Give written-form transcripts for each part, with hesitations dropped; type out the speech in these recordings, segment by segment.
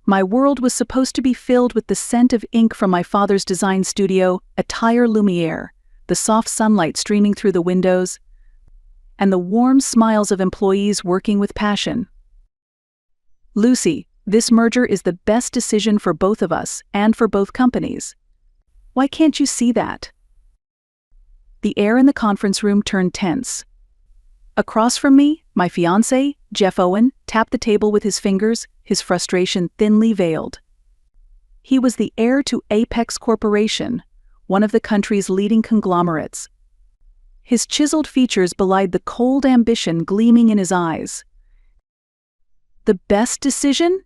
My world was supposed to be filled with the scent of ink from my father's design studio, attire lumiere, the soft sunlight streaming through the windows, and the warm smiles of employees working with passion. Lucy, this merger is the best decision for both of us and for both companies. Why can't you see that? The air in the conference room turned tense. Across from me, my fiancé, Jeff Owen, tapped the table with his fingers, his frustration thinly veiled. He was the heir to Apex Corporation, one of the country's leading conglomerates. His chiseled features belied the cold ambition gleaming in his eyes. The best decision?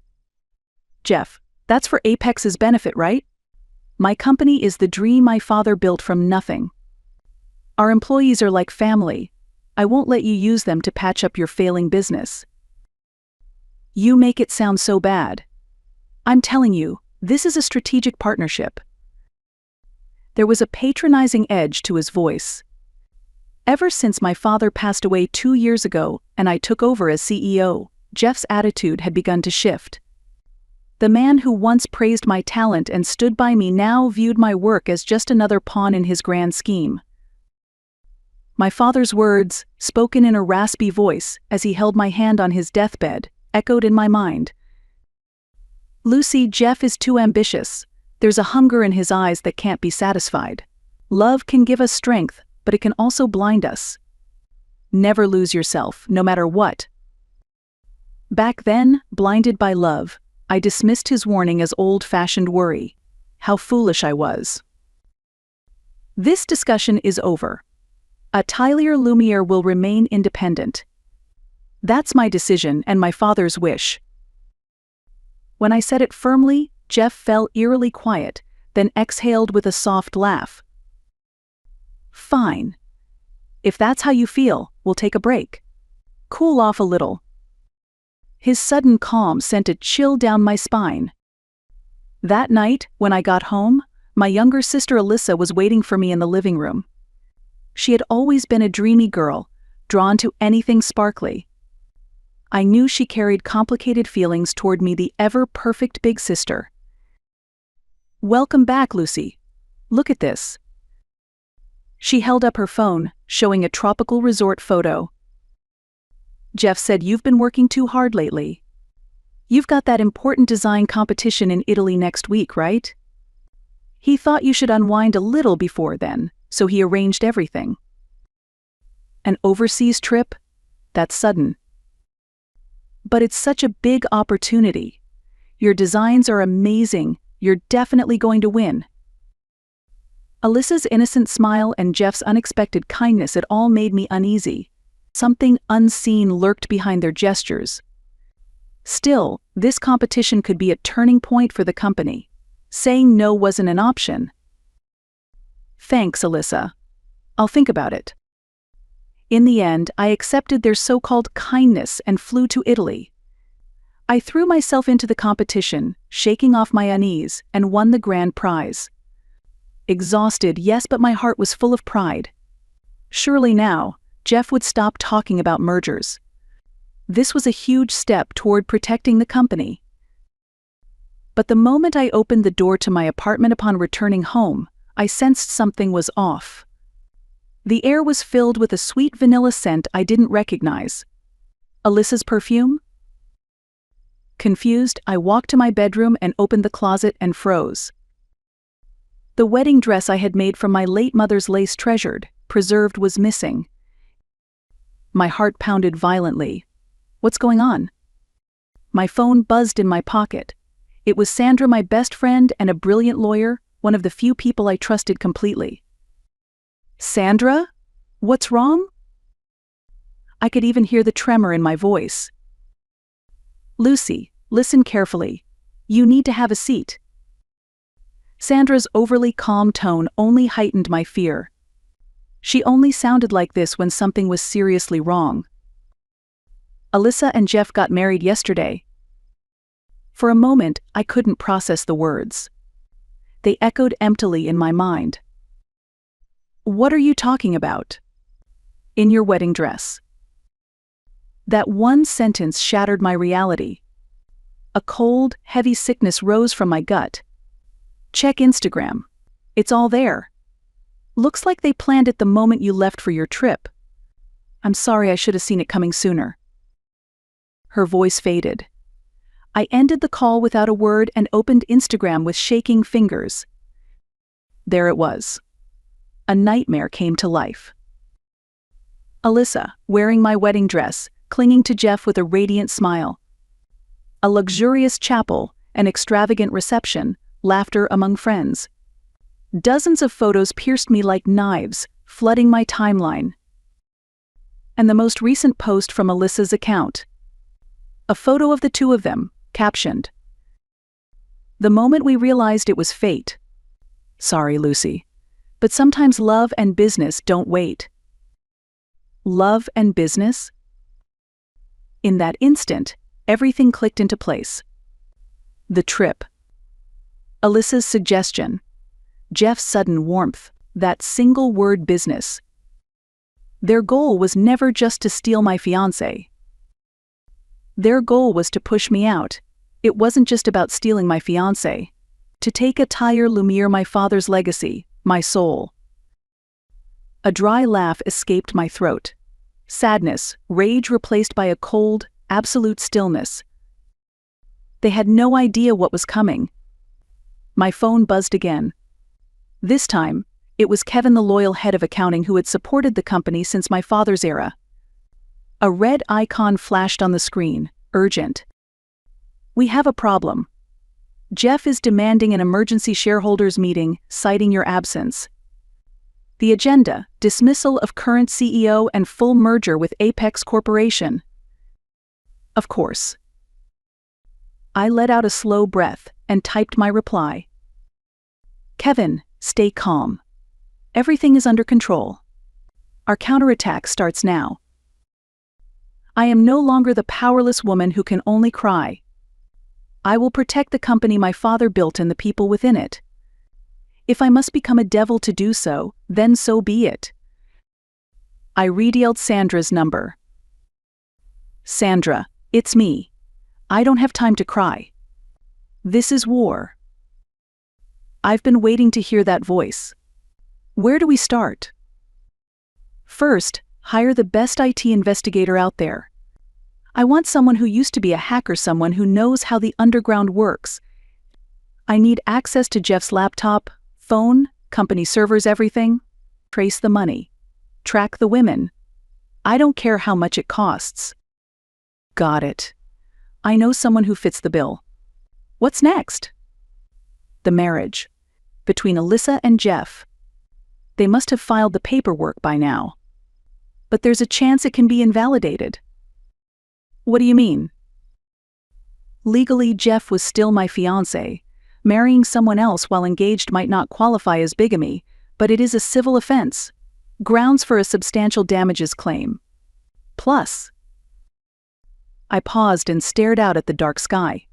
Jeff, that's for Apex's benefit, right? My company is the dream my father built from nothing. Our employees are like family. I won't let you use them to patch up your failing business. You make it sound so bad. I'm telling you, this is a strategic partnership. There was a patronizing edge to his voice. Ever since my father passed away 2 years ago and I took over as CEO, Jeff's attitude had begun to shift. The man who once praised my talent and stood by me now viewed my work as just another pawn in his grand scheme. My father's words, spoken in a raspy voice as he held my hand on his deathbed, echoed in my mind. Lucy, Jeff is too ambitious. There's a hunger in his eyes that can't be satisfied. Love can give us strength, but it can also blind us. Never lose yourself, no matter what. Back then, blinded by love, I dismissed his warning as old-fashioned worry. How foolish I was. This discussion is over. Atelier Lumiere will remain independent. That's my decision and my father's wish. When I said it firmly, Jeff fell eerily quiet, then exhaled with a soft laugh. Fine. If that's how you feel, we'll take a break. Cool off a little. His sudden calm sent a chill down my spine. That night, when I got home, my younger sister Alyssa was waiting for me in the living room. She had always been a dreamy girl, drawn to anything sparkly. I knew she carried complicated feelings toward me, the ever-perfect big sister. Welcome back, Lucy. Look at this. She held up her phone, showing a tropical resort photo. Jeff said you've been working too hard lately. You've got that important design competition in Italy next week, right? He thought you should unwind a little before then, so he arranged everything. An overseas trip? That's sudden. But it's such a big opportunity. Your designs are amazing. You're definitely going to win. Alyssa's innocent smile and Jeff's unexpected kindness had all made me uneasy. Something unseen lurked behind their gestures. Still, this competition could be a turning point for the company. Saying no wasn't an option. Thanks, Alyssa. I'll think about it. In the end, I accepted their so-called kindness and flew to Italy. I threw myself into the competition, shaking off my unease, and won the grand prize. Exhausted, yes, but my heart was full of pride. Surely now, Jeff would stop talking about mergers. This was a huge step toward protecting the company. But the moment I opened the door to my apartment upon returning home, I sensed something was off. The air was filled with a sweet vanilla scent I didn't recognize. Alyssa's perfume? Confused, I walked to my bedroom and opened the closet and froze. The wedding dress I had made from my late mother's lace preserved was missing. My heart pounded violently. What's going on? My phone buzzed in my pocket. It was Sandra, my best friend and a brilliant lawyer, one of the few people I trusted completely. Sandra? What's wrong? I could even hear the tremor in my voice. Lucy, listen carefully. You need to have a seat. Sandra's overly calm tone only heightened my fear. She only sounded like this when something was seriously wrong. Alyssa and Jeff got married yesterday. For a moment, I couldn't process the words. They echoed emptily in my mind. What are you talking about? In your wedding dress. That one sentence shattered my reality. A cold, heavy sickness rose from my gut. Check Instagram. It's all there. Looks like they planned it the moment you left for your trip. I'm sorry, I should have seen it coming sooner. Her voice faded. I ended the call without a word and opened Instagram with shaking fingers. There it was. A nightmare came to life. Alyssa, wearing my wedding dress, clinging to Jeff with a radiant smile. A luxurious chapel, an extravagant reception, laughter among friends. Dozens of photos pierced me like knives, flooding my timeline. And the most recent post from Alyssa's account. A photo of the two of them, captioned, "The moment we realized it was fate. Sorry, Lucy. But sometimes love and business don't wait." Love and business? In that instant, everything clicked into place. The trip. Alyssa's suggestion. Jeff's sudden warmth. That single word, business. Their goal was never just to steal my fiancé. Their goal was to push me out. It wasn't just about stealing my fiancé. To take Atelier Lumiere, my father's legacy, my soul. A dry laugh escaped my throat. Sadness, rage replaced by a cold, absolute stillness. They had no idea what was coming. My phone buzzed again. This time, it was Kevin, the loyal head of accounting who had supported the company since my father's era. A red icon flashed on the screen, urgent. "We have a problem. Jeff is demanding an emergency shareholders meeting, citing your absence. The agenda, dismissal of current CEO and full merger with Apex Corporation." Of course. I let out a slow breath and typed my reply. "Kevin, stay calm. Everything is under control. Our counterattack starts now. I am no longer the powerless woman who can only cry. I will protect the company my father built and the people within it. If I must become a devil to do so, then so be it." I redialed Sandra's number. "Sandra, it's me. I don't have time to cry. This is war." I've been waiting to hear that voice. Where do we start? First, hire the best IT investigator out there. I want someone who used to be a hacker, someone who knows how the underground works. I need access to Jeff's laptop, phone, company servers, everything. Trace the money. Track the women. I don't care how much it costs. Got it. I know someone who fits the bill. What's next? The marriage. Between Alyssa and Jeff. They must have filed the paperwork by now. But there's a chance it can be invalidated. What do you mean? Legally, Jeff was still my fiancé. Marrying someone else while engaged might not qualify as bigamy, but it is a civil offense. Grounds for a substantial damages claim. Plus. I paused and stared out at the dark sky.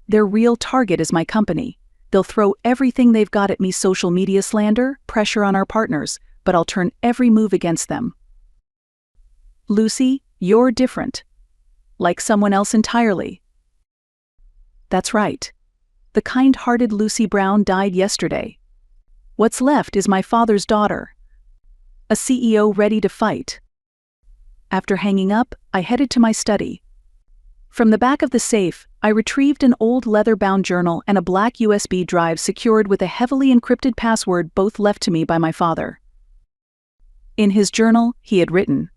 Their real target is my company. They'll throw everything they've got at me: social media slander, pressure on our partners, but I'll turn every move against them. Lucy, you're different. Like someone else entirely. That's right. The kind-hearted Lucy Brown died yesterday. What's left is my father's daughter. A CEO ready to fight. After hanging up, I headed to my study. From the back of the safe, I retrieved an old leather-bound journal and a black USB drive secured with a heavily encrypted password, both left to me by my father. In his journal, he had written,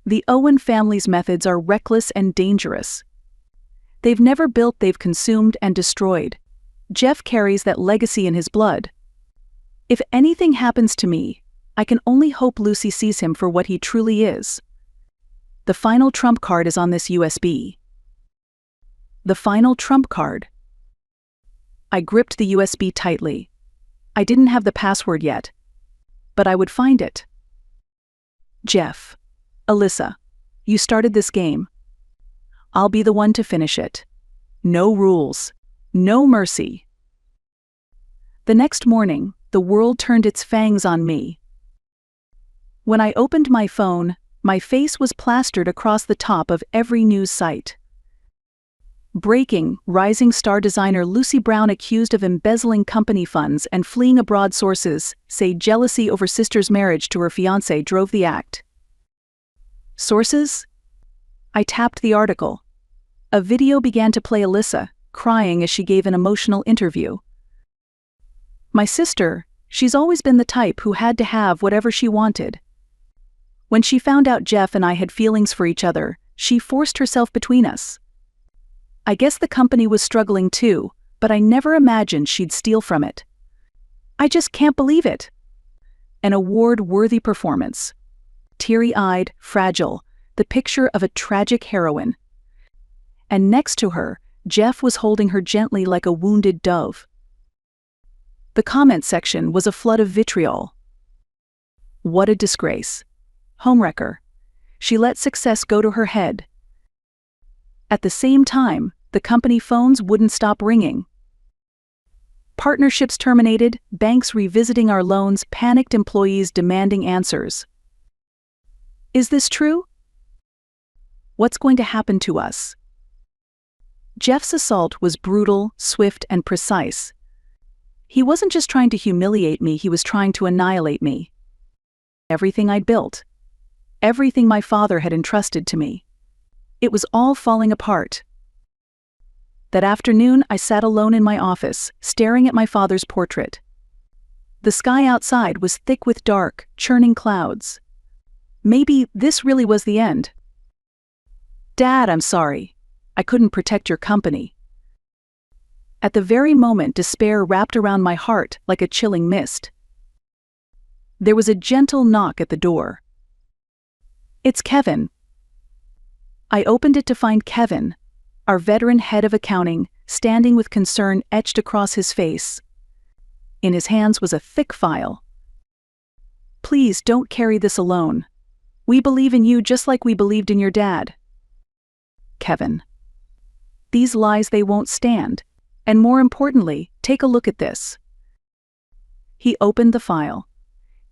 "The Owen family's methods are reckless and dangerous. They've never built, they've consumed and destroyed. Jeff carries that legacy in his blood. If anything happens to me, I can only hope Lucy sees him for what he truly is. The final trump card is on this USB." The final trump card. I gripped the USB tightly. I didn't have the password yet, but I would find it. Jeff, Alyssa, you started this game. I'll be the one to finish it. No rules, no mercy. The next morning, the world turned its fangs on me. When I opened my phone, my face was plastered across the top of every news site. Breaking: rising star designer Lucy Brown accused of embezzling company funds and fleeing abroad. Sources say jealousy over sister's marriage to her fiancé drove the act. Sources? I tapped the article. A video began to play. Alyssa, crying as she gave an emotional interview. My sister, she's always been the type who had to have whatever she wanted. When she found out Jeff and I had feelings for each other, she forced herself between us. I guess the company was struggling too, but I never imagined she'd steal from it. I just can't believe it. An award-worthy performance. Teary-eyed, fragile, the picture of a tragic heroine. And next to her, Jeff was holding her gently like a wounded dove. The comment section was a flood of vitriol. What a disgrace. Homewrecker. She let success go to her head. At the same time, the company phones wouldn't stop ringing. Partnerships terminated, banks revisiting our loans, panicked employees demanding answers. Is this true? What's going to happen to us? Jeff's assault was brutal, swift, and precise. He wasn't just trying to humiliate me, he was trying to annihilate me. Everything I'd built. Everything my father had entrusted to me. It was all falling apart. That afternoon, I sat alone in my office, staring at my father's portrait. The sky outside was thick with dark, churning clouds. Maybe this really was the end. Dad, I'm sorry. I couldn't protect your company. At the very moment, despair wrapped around my heart like a chilling mist. There was a gentle knock at the door. It's Kevin. I opened it to find Kevin, our veteran head of accounting, standing with concern etched across his face. In his hands was a thick file. Please don't carry this alone. We believe in you just like we believed in your dad. Kevin. These lies, they won't stand. And more importantly, take a look at this. He opened the file.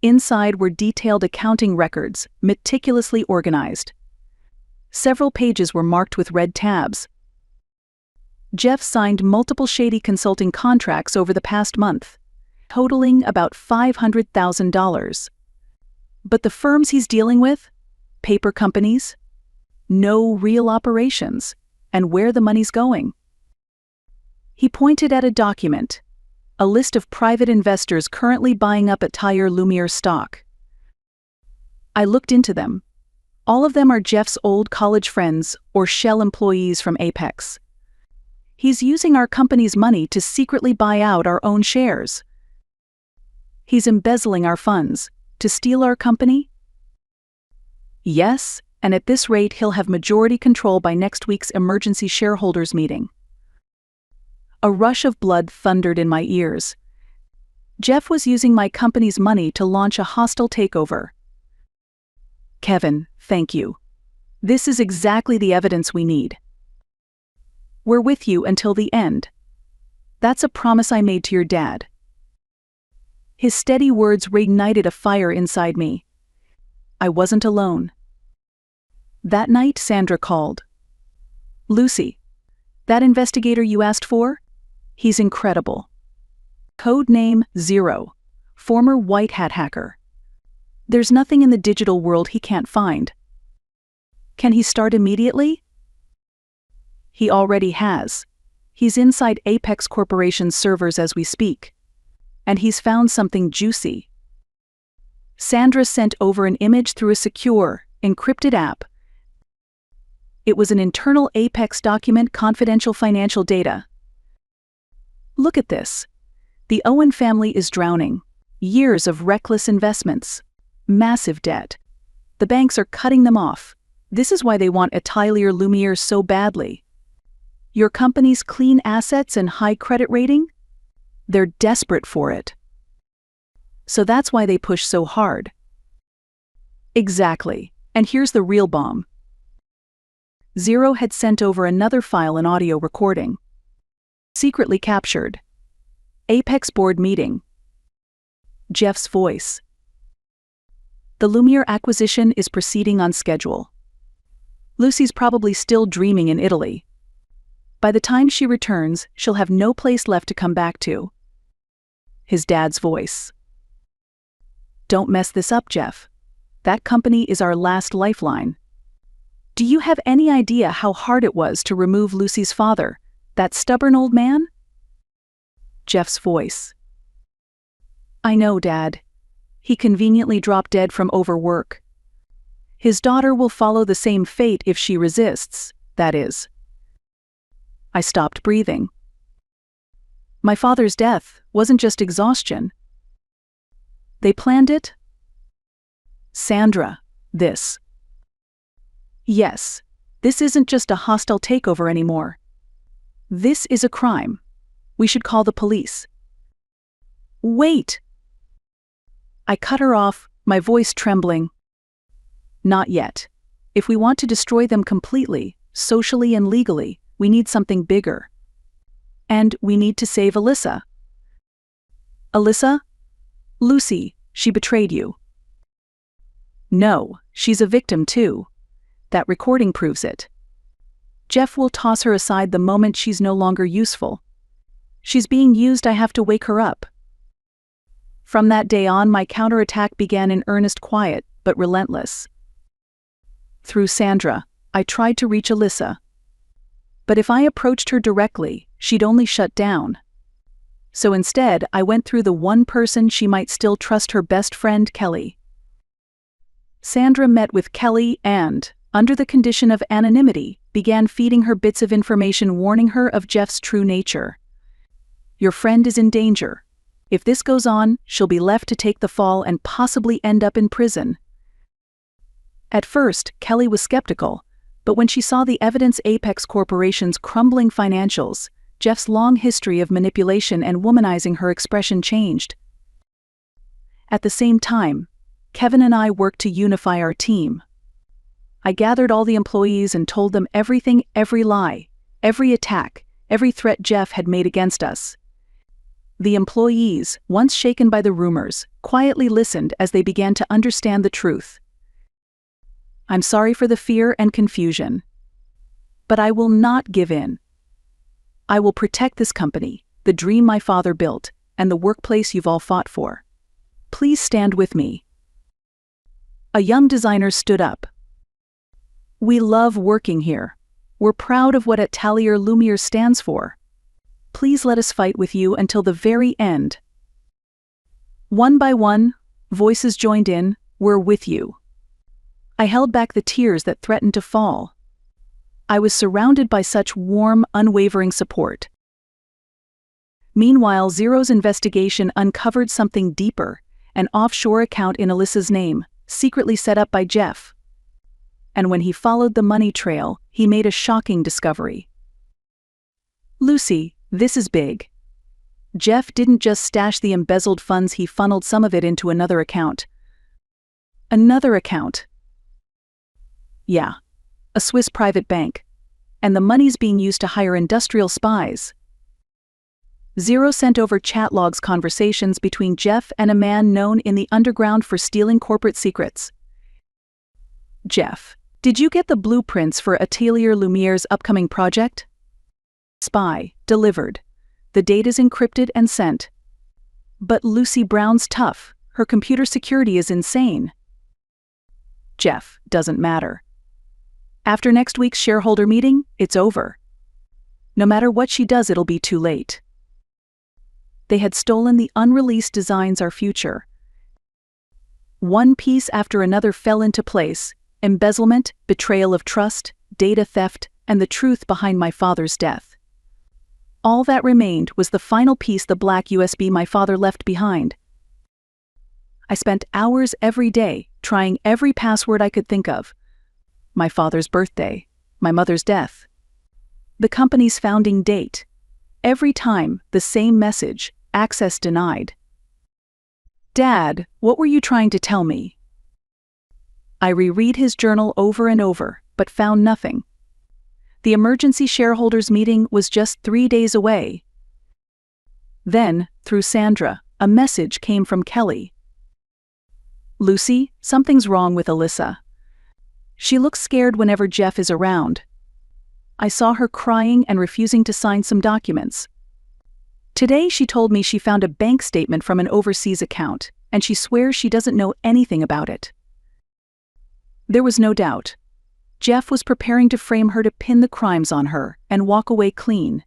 Inside were detailed accounting records, meticulously organized. Several pages were marked with red tabs. Jeff signed multiple shady consulting contracts over the past month, totaling about $500,000. But the firms he's dealing with? Paper companies? No real operations. And where the money's going? He pointed at a document, a list of private investors currently buying up Attire Lumiere stock. I looked into them. All of them are Jeff's old college friends or Shell employees from Apex. He's using our company's money to secretly buy out our own shares. He's embezzling our funds to steal our company? Yes, and at this rate he'll have majority control by next week's emergency shareholders meeting. A rush of blood thundered in my ears. Jeff was using my company's money to launch a hostile takeover. Kevin, thank you. This is exactly the evidence we need. We're with you until the end. That's a promise I made to your dad. His steady words reignited a fire inside me. I wasn't alone. That night, Sandra called. Lucy, that investigator you asked for? He's incredible. Code name Zero, former white hat hacker. There's nothing in the digital world he can't find. Can he start immediately? He already has. He's inside Apex Corporation's servers as we speak. And he's found something juicy. Sandra sent over an image through a secure, encrypted app. It was an internal Apex document, confidential financial data. Look at this. The Owen family is drowning. Years of reckless investments. Massive debt. The banks are cutting them off. This is why they want Attire Lumiere so badly. Your company's clean assets and high credit rating? They're desperate for it. So that's why they push so hard. Exactly. And here's the real bomb. Zero had sent over another file, an audio recording. Secretly captured. Apex board meeting. Jeff's voice. The Lumiere acquisition is proceeding on schedule. Lucy's probably still dreaming in Italy. By the time she returns, she'll have no place left to come back to. His dad's voice. Don't mess this up, Jeff. That company is our last lifeline. Do you have any idea how hard it was to remove Lucy's father, that stubborn old man? Jeff's voice. I know, Dad. He conveniently dropped dead from overwork. His daughter will follow the same fate if she resists, that is. I stopped breathing. My father's death wasn't just exhaustion. They planned it? Sandra, this. Yes, this isn't just a hostile takeover anymore. This is a crime. We should call the police. Wait! I cut her off, my voice trembling. Not yet. If we want to destroy them completely, socially and legally, we need something bigger. And we need to save Alyssa. Alyssa? Lucy, she betrayed you. No, she's a victim too. That recording proves it. Jeff will toss her aside the moment she's no longer useful. She's being used, I have to wake her up. From that day on, my counterattack began in earnest, quiet, but relentless. Through Sandra, I tried to reach Alyssa. But if I approached her directly, she'd only shut down. So instead, I went through the one person she might still trust, her best friend, Kelly. Sandra met with Kelly and, under the condition of anonymity, began feeding her bits of information warning her of Jeff's true nature. Your friend is in danger. If this goes on, she'll be left to take the fall and possibly end up in prison. At first, Kelly was skeptical, but when she saw the evidence, Apex Corporation's crumbling financials, Jeff's long history of manipulation and womanizing her, expression changed. At the same time, Kevin and I worked to unify our team. I gathered all the employees and told them everything, every lie, every attack, every threat Jeff had made against us. The employees, once shaken by the rumors, quietly listened as they began to understand the truth. I'm sorry for the fear and confusion. But I will not give in. I will protect this company, the dream my father built, and the workplace you've all fought for. Please stand with me. A young designer stood up. We love working here. We're proud of what Atelier Lumiere stands for. Please let us fight with you until the very end. One by one, voices joined in, we're with you. I held back the tears that threatened to fall. I was surrounded by such warm, unwavering support. Meanwhile, Zero's investigation uncovered something deeper, an offshore account in Alyssa's name, secretly set up by Jeff. And when he followed the money trail, he made a shocking discovery. Lucy, this is big. Jeff didn't just stash the embezzled funds, he funneled some of it into another account. Another account. Yeah, a Swiss private bank. And the money's being used to hire industrial spies. Zero sent over chat logs, conversations between Jeff and a man known in the underground for stealing corporate secrets. Jeff, did you get the blueprints for Atelier Lumiere's upcoming project? Spy, delivered. The data's encrypted and sent. But Lucy Brown's tough. Her computer security is insane. Jeff, doesn't matter. After next week's shareholder meeting, it's over. No matter what she does, it'll be too late. They had stolen the unreleased designs, our future. One piece after another fell into place: embezzlement, betrayal of trust, data theft, and the truth behind my father's death. All that remained was the final piece, the black USB my father left behind. I spent hours every day trying every password I could think of. My father's birthday, my mother's death, the company's founding date. Every time, the same message: access denied. Dad, what were you trying to tell me? I reread his journal over and over, but found nothing. The emergency shareholders meeting was just 3 days away. Then, through Sandra, a message came from Kelly. Lucy, something's wrong with Alyssa. She looks scared whenever Jeff is around. I saw her crying and refusing to sign some documents. Today she told me she found a bank statement from an overseas account, and she swears she doesn't know anything about it. There was no doubt. Jeff was preparing to frame her to pin the crimes on her and walk away clean.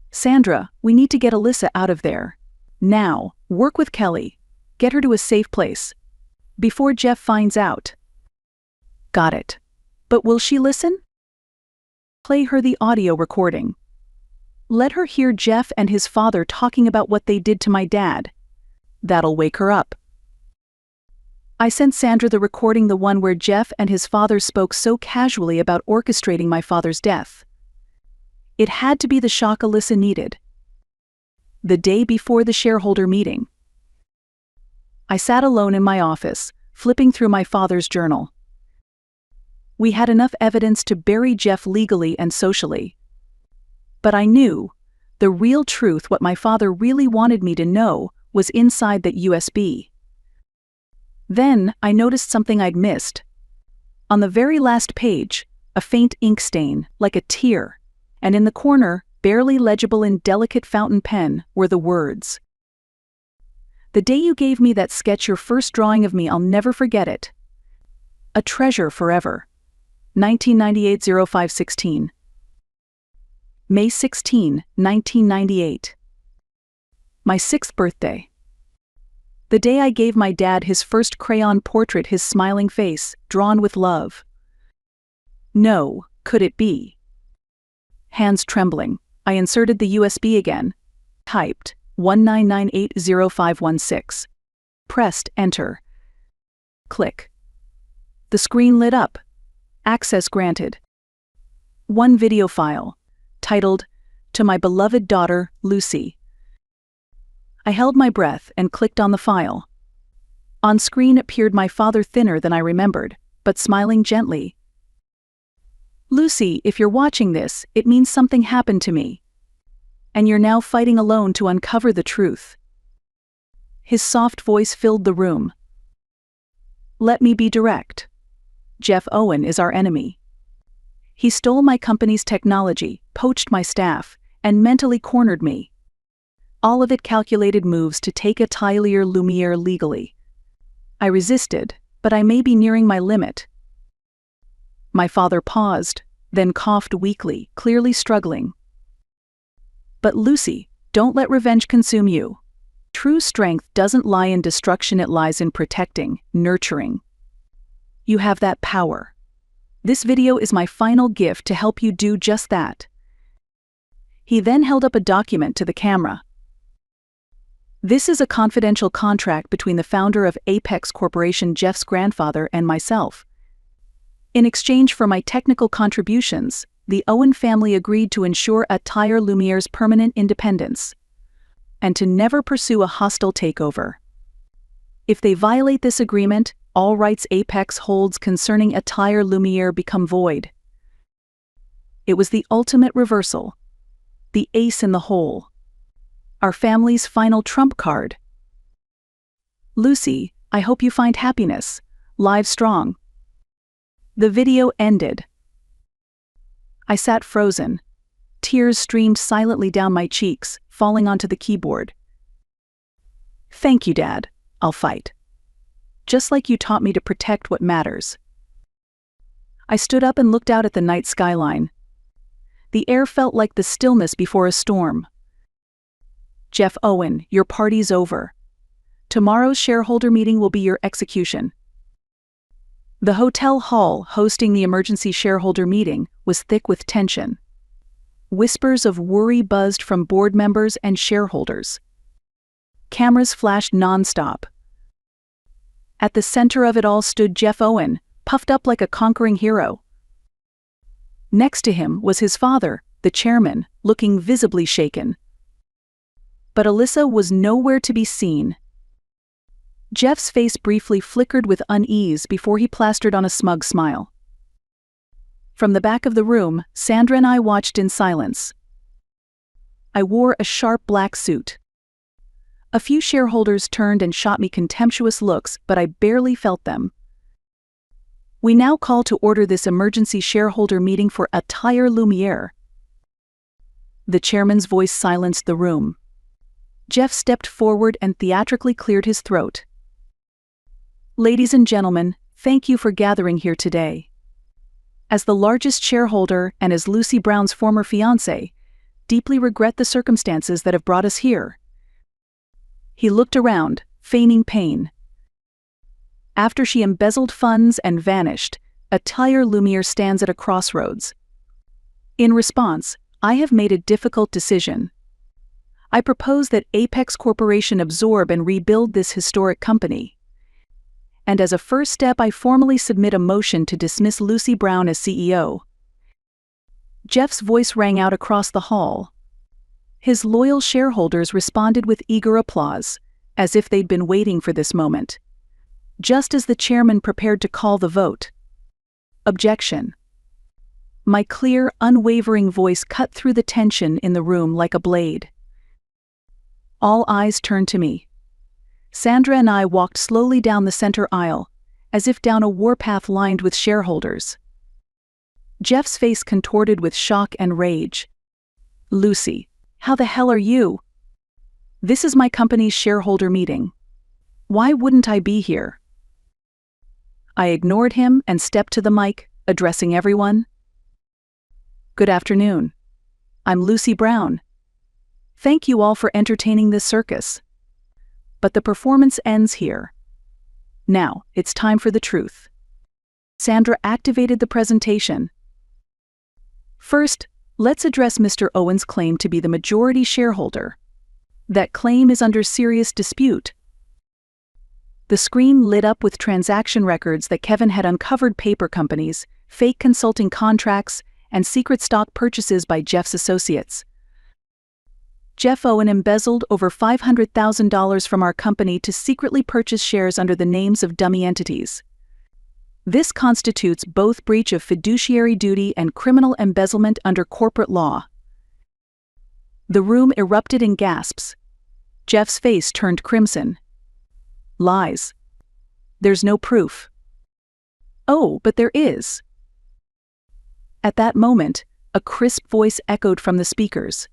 Sandra, we need to get Alyssa out of there. Now, work with Kelly. Get her to a safe place. Before Jeff finds out. Got it. But will she listen? Play her the audio recording. Let her hear Jeff and his father talking about what they did to my dad. That'll wake her up. I sent Sandra the recording, the one where Jeff and his father spoke so casually about orchestrating my father's death. It had to be the shock Alyssa needed. The day before the shareholder meeting. I sat alone in my office, flipping through my father's journal. We had enough evidence to bury Jeff legally and socially. But I knew, the real truth, what my father really wanted me to know, was inside that USB. Then, I noticed something I'd missed. On the very last page, a faint ink stain, like a tear, and in the corner, barely legible in delicate fountain pen, were the words. The day you gave me that sketch, your first drawing of me, I'll never forget it. A treasure forever. 1998-05-16. May 16, 1998. My 6th birthday. The day I gave my dad his first crayon portrait, his smiling face, drawn with love. No, could it be? Hands trembling, I inserted the USB again. Typed 19980516. Pressed enter. Click. The screen lit up. Access granted. One video file, titled, "To my beloved daughter, Lucy." I held my breath and clicked on the file. On screen appeared my father, thinner than I remembered, but smiling gently. "Lucy, if you're watching this, it means something happened to me. And you're now fighting alone to uncover the truth." His soft voice filled the room. "Let me be direct. Jeff Owen is our enemy. He stole my company's technology, poached my staff, and mentally cornered me. All of it calculated moves to take Atelier Lumiere legally. I resisted, but I may be nearing my limit." My father paused, then coughed weakly, clearly struggling. "But Lucy, don't let revenge consume you. True strength doesn't lie in destruction, it lies in protecting, nurturing. You have that power. This video is my final gift to help you do just that." He then held up a document to the camera. "This is a confidential contract between the founder of Apex Corporation, Jeff's grandfather, and myself. In exchange for my technical contributions, the Owen family agreed to ensure Atelier Lumiere's permanent independence, and to never pursue a hostile takeover. If they violate this agreement, all rights Apex holds concerning Atelier Lumiere become void." It was the ultimate reversal. The ace in the hole. Our family's final trump card. "Lucy, I hope you find happiness. Live strong." The video ended. I sat frozen. Tears streamed silently down my cheeks, falling onto the keyboard. "Thank you, Dad. I'll fight. Just like you taught me to protect what matters." I stood up and looked out at the night skyline. The air felt like the stillness before a storm. "Jeff Owen, your party's over. Tomorrow's shareholder meeting will be your execution." The hotel hall hosting the emergency shareholder meeting was thick with tension. Whispers of worry buzzed from board members and shareholders. Cameras flashed nonstop. At the center of it all stood Jeff Owen, puffed up like a conquering hero. Next to him was his father, the chairman, looking visibly shaken. But Alyssa was nowhere to be seen. Jeff's face briefly flickered with unease before he plastered on a smug smile. From the back of the room, Sandra and I watched in silence. I wore a sharp black suit. A few shareholders turned and shot me contemptuous looks, but I barely felt them. We now call to order this emergency shareholder meeting for Attire Lumiere. The chairman's voice silenced the room. Jeff stepped forward and theatrically cleared his throat. Ladies and gentlemen, thank you for gathering here today. As the largest shareholder and as Lucy Brown's former fiancé, deeply regret the circumstances that have brought us here. He looked around, feigning pain. After she embezzled funds and vanished, Attire Lumiere stands at a crossroads. In response, I have made a difficult decision. I propose that Apex Corporation absorb and rebuild this historic company. And as a first step, I formally submit a motion to dismiss Lucy Brown as CEO. Jeff's voice rang out across the hall. His loyal shareholders responded with eager applause, as if they'd been waiting for this moment. Just as the chairman prepared to call the vote. Objection. My clear, unwavering voice cut through the tension in the room like a blade. All eyes turned to me. Sandra and I walked slowly down the center aisle, as if down a warpath lined with shareholders. Jeff's face contorted with shock and rage. Lucy, how the hell are you? This is my company's shareholder meeting. Why wouldn't I be here? I ignored him and stepped to the mic, addressing everyone. Good afternoon. I'm Lucy Brown. Thank you all for entertaining this circus. But the performance ends here. Now, it's time for the truth. Sandra activated the presentation. First, let's address Mr. Owen's claim to be the majority shareholder. That claim is under serious dispute. The screen lit up with transaction records that Kevin had uncovered: paper companies, fake consulting contracts, and secret stock purchases by Jeff's associates. Jeff Owen embezzled over $500,000 from our company to secretly purchase shares under the names of dummy entities. This constitutes both breach of fiduciary duty and criminal embezzlement under corporate law. The room erupted in gasps. Jeff's face turned crimson. Lies. There's no proof. Oh, but there is. At that moment, a crisp voice echoed from the speakers.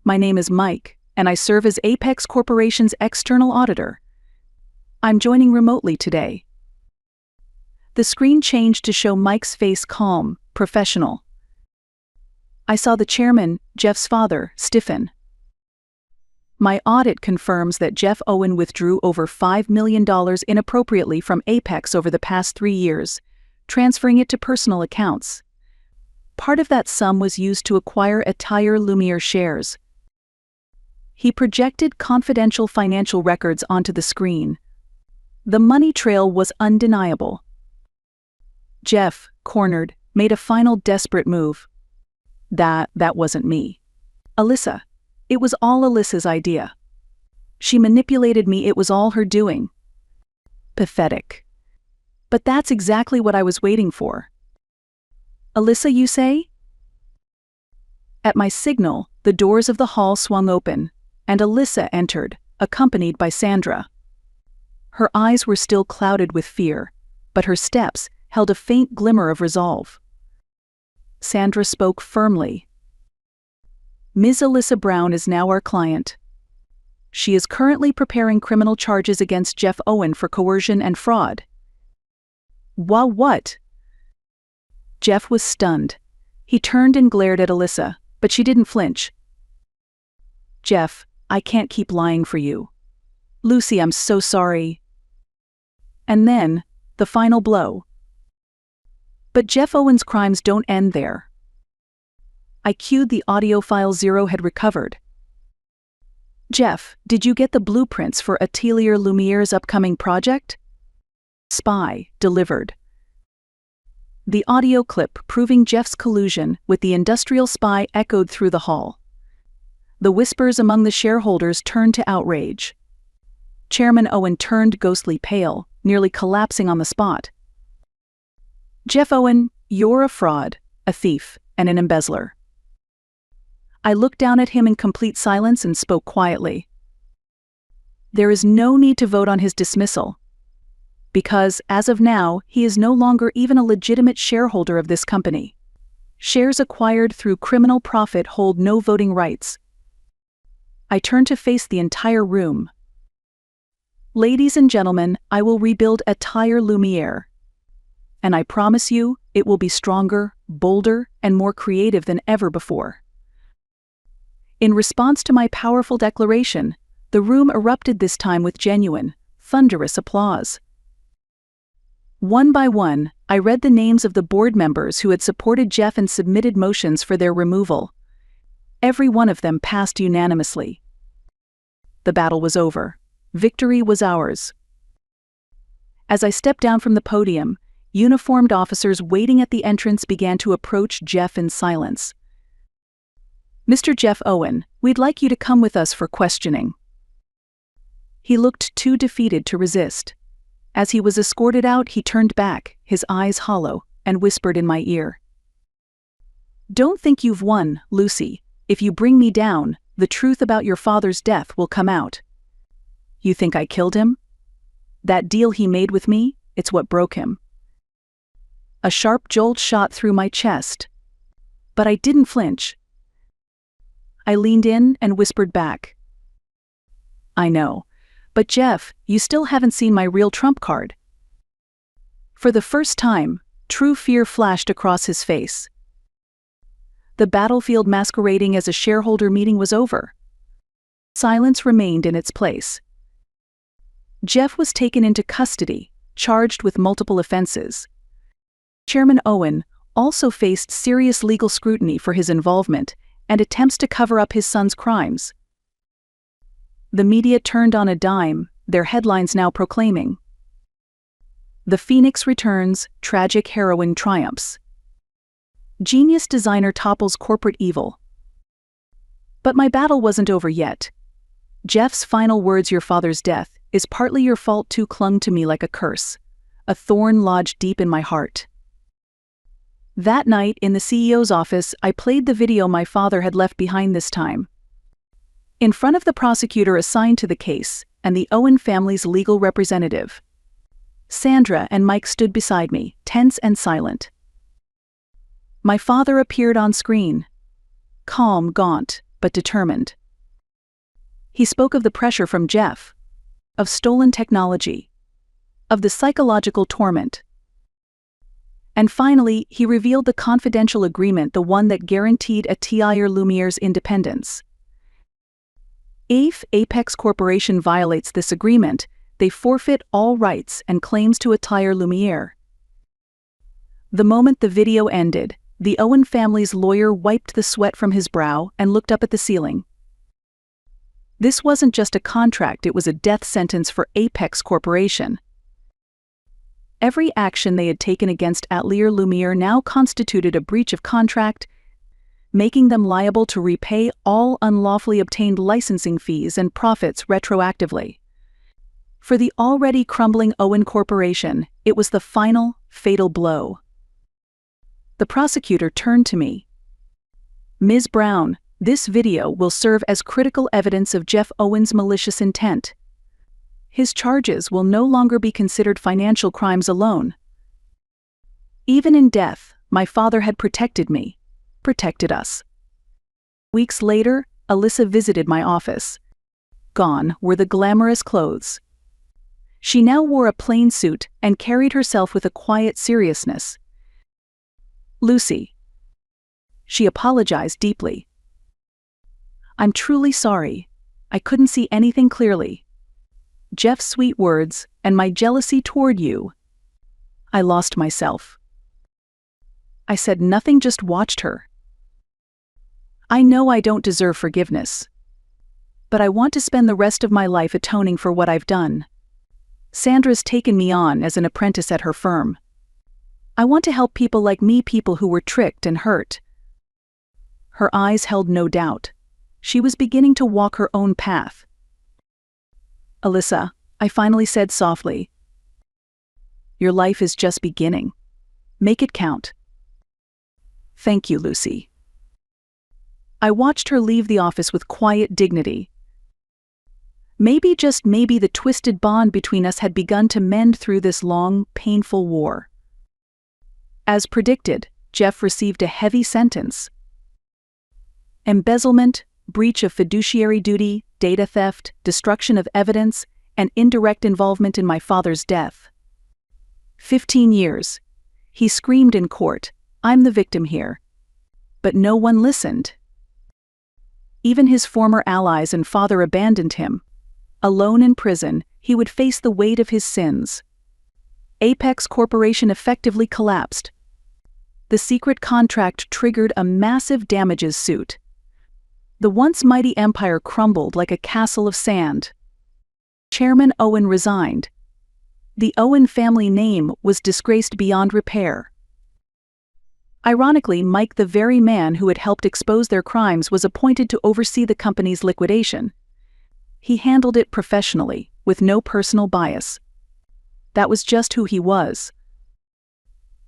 My name is Mike, and I serve as Apex Corporation's external auditor. I'm joining remotely today. The screen changed to show Mike's face calm, professional. I saw the chairman, Jeff's father, stiffen. My audit confirms that Jeff Owen withdrew over $5 million inappropriately from Apex over the past 3 years, transferring it to personal accounts. Part of that sum was used to acquire Attire Lumiere shares. He projected confidential financial records onto the screen. The money trail was undeniable. Jeff, cornered, made a final desperate move. That wasn't me. Alyssa. It was all Alyssa's idea. She manipulated me, it was all her doing. Pathetic. But that's exactly what I was waiting for. Alyssa, you say? At my signal, the doors of the hall swung open, and Alyssa entered, accompanied by Sandra. Her eyes were still clouded with fear, but her steps held a faint glimmer of resolve. Sandra spoke firmly. Ms. Alyssa Brown is now our client. She is currently preparing criminal charges against Jeff Owen for coercion and fraud. What? Jeff was stunned. He turned and glared at Alyssa, but she didn't flinch. Jeff, I can't keep lying for you. Lucy, I'm so sorry. And then, the final blow. But Jeff Owen's crimes don't end there. I cued the audio file Zero had recovered. Jeff, did you get the blueprints for Attire Lumiere's upcoming project? Spy, delivered. The audio clip proving Jeff's collusion with the industrial spy echoed through the hall. The whispers among the shareholders turned to outrage. Chairman Owen turned ghostly pale, nearly collapsing on the spot. Jeff Owen, you're a fraud, a thief, and an embezzler. I looked down at him in complete silence and spoke quietly. There is no need to vote on his dismissal. because, as of now, he is no longer even a legitimate shareholder of this company. Shares acquired through criminal profit hold no voting rights. I turned to face the entire room. Ladies and gentlemen, I will rebuild Attire Lumiere. And I promise you, it will be stronger, bolder, and more creative than ever before. In response to my powerful declaration, the room erupted this time with genuine, thunderous applause. One by one, I read the names of the board members who had supported Jeff and submitted motions for their removal. Every one of them passed unanimously. The battle was over. Victory was ours. As I stepped down from the podium, uniformed officers waiting at the entrance began to approach Jeff in silence. "Mr. Jeff Owen, we'd like you to come with us for questioning." He looked too defeated to resist. As he was escorted out, he turned back, his eyes hollow, and whispered in my ear. "Don't think you've won, Lucy. If you bring me down, the truth about your father's death will come out. You think I killed him? That deal he made with me, it's what broke him." A sharp jolt shot through my chest. But I didn't flinch. I leaned in and whispered back. "I know. But Jeff, you still haven't seen my real trump card." For the first time, true fear flashed across his face. The battlefield masquerading as a shareholder meeting was over. Silence remained in its place. Jeff was taken into custody, charged with multiple offenses. Chairman Owen also faced serious legal scrutiny for his involvement and attempts to cover up his son's crimes. The media turned on a dime, their headlines now proclaiming, "The Phoenix returns, tragic heroine triumphs. Genius designer topples corporate evil." But my battle wasn't over yet. Jeff's final words, "Your father's death is partly your fault too," clung to me like a curse, a thorn lodged deep in my heart. That night, in the CEO's office, I played the video my father had left behind this time. In front of the prosecutor assigned to the case, and the Owen family's legal representative. Sandra and Mike stood beside me, tense and silent. My father appeared on screen. Calm, gaunt, but determined. He spoke of the pressure from Jeff, of stolen technology, of the psychological torment. And finally, he revealed the confidential agreement, the one that guaranteed Attire Lumiere's independence. If Apex Corporation violates this agreement, they forfeit all rights and claims to Attire Lumiere. The moment the video ended, the Owen family's lawyer wiped the sweat from his brow and looked up at the ceiling. This wasn't just a contract, it was a death sentence for Apex Corporation. Every action they had taken against Attire Lumiere now constituted a breach of contract, making them liable to repay all unlawfully obtained licensing fees and profits retroactively. For the already crumbling Owen Corporation, it was the final, fatal blow. The prosecutor turned to me. "Ms. Brown, this video will serve as critical evidence of Jeff Owen's malicious intent. His charges will no longer be considered financial crimes alone. Even in death, my father had protected me, protected us." Weeks later, Alyssa visited my office. Gone were the glamorous clothes. She now wore a plain suit and carried herself with a quiet seriousness. "Lucy." She apologized deeply. "I'm truly sorry. I couldn't see anything clearly. Jeff's sweet words and my jealousy toward you. I lost myself." I said nothing, just watched her. "I know I don't deserve forgiveness. But I want to spend the rest of my life atoning for what I've done. Sandra's taken me on as an apprentice at her firm. I want to help people like me, people who were tricked and hurt." Her eyes held no doubt. She was beginning to walk her own path. "Alyssa," I finally said softly, "your life is just beginning. Make it count." "Thank you, Lucy." I watched her leave the office with quiet dignity. Maybe, just maybe, the twisted bond between us had begun to mend through this long, painful war. As predicted, Jeff received a heavy sentence. Embezzlement, breach of fiduciary duty, data theft, destruction of evidence, and indirect involvement in my father's death. 15 years. He screamed in court, "I'm the victim here." But no one listened. Even his former allies and father abandoned him. Alone in prison, he would face the weight of his sins. Apex Corporation effectively collapsed. The secret contract triggered a massive damages suit. The once mighty empire crumbled like a castle of sand. Chairman Owen resigned. The Owen family name was disgraced beyond repair. Ironically, Mike, the very man who had helped expose their crimes, was appointed to oversee the company's liquidation. He handled it professionally, with no personal bias. That was just who he was.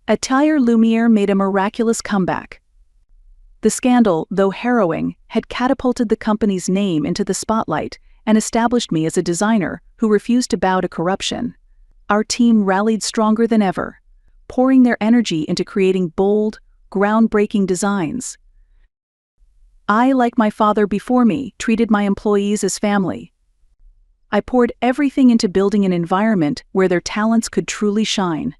Atelier Lumiere made a miraculous comeback. The scandal, though harrowing, had catapulted the company's name into the spotlight and established me as a designer who refused to bow to corruption. Our team rallied stronger than ever, pouring their energy into creating bold, groundbreaking designs. I, like my father before me, treated my employees as family. I poured everything into building an environment where their talents could truly shine.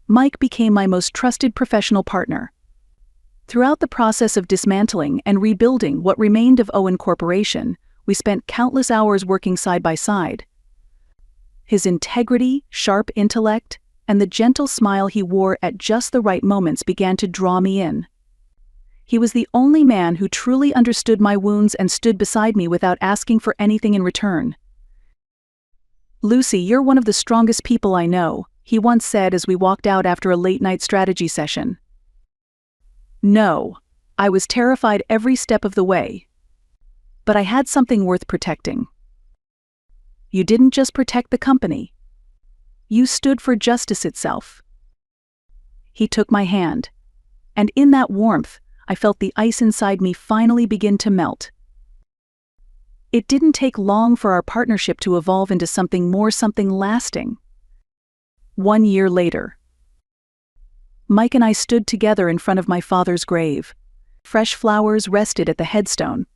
Mike became my most trusted professional partner. Throughout the process of dismantling and rebuilding what remained of Owen Corporation, we spent countless hours working side by side. His integrity, sharp intellect, and the gentle smile he wore at just the right moments began to draw me in. He was the only man who truly understood my wounds and stood beside me without asking for anything in return. "Lucy, you're one of the strongest people I know," he once said as we walked out after a late-night strategy session. No, I was terrified every step of the way. But I had something worth protecting. You didn't just protect the company. You stood for justice itself. He took my hand, and in that warmth, I felt the ice inside me finally begin to melt. It didn't take long for our partnership to evolve into something more, something lasting. 1 year later, Mike and I stood together in front of my father's grave. Fresh flowers rested at the headstone.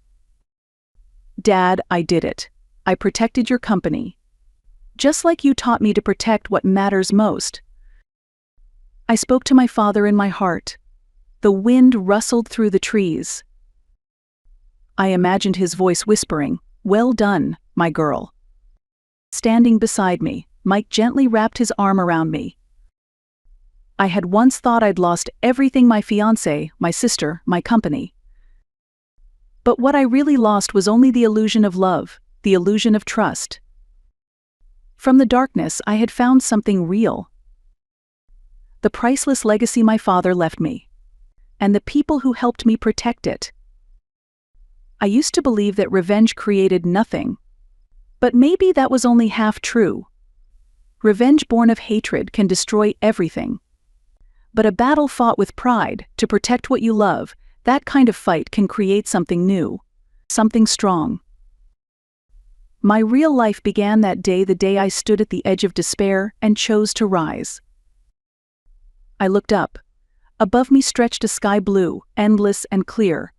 "Dad, I did it. I protected your company. Just like you taught me to protect what matters most." I spoke to my father in my heart. The wind rustled through the trees. I imagined his voice whispering, "Well done, my girl." Standing beside me, Mike gently wrapped his arm around me. I had once thought I'd lost everything: my fiancé, my sister, my company. But what I really lost was only the illusion of love, the illusion of trust. From the darkness, I had found something real. The priceless legacy my father left me, and the people who helped me protect it. I used to believe that revenge created nothing. But maybe that was only half true. Revenge born of hatred can destroy everything. But a battle fought with pride, to protect what you love, that kind of fight can create something new, something strong. My real life began that day, the day I stood at the edge of despair and chose to rise. I looked up. Above me stretched a sky blue, endless and clear,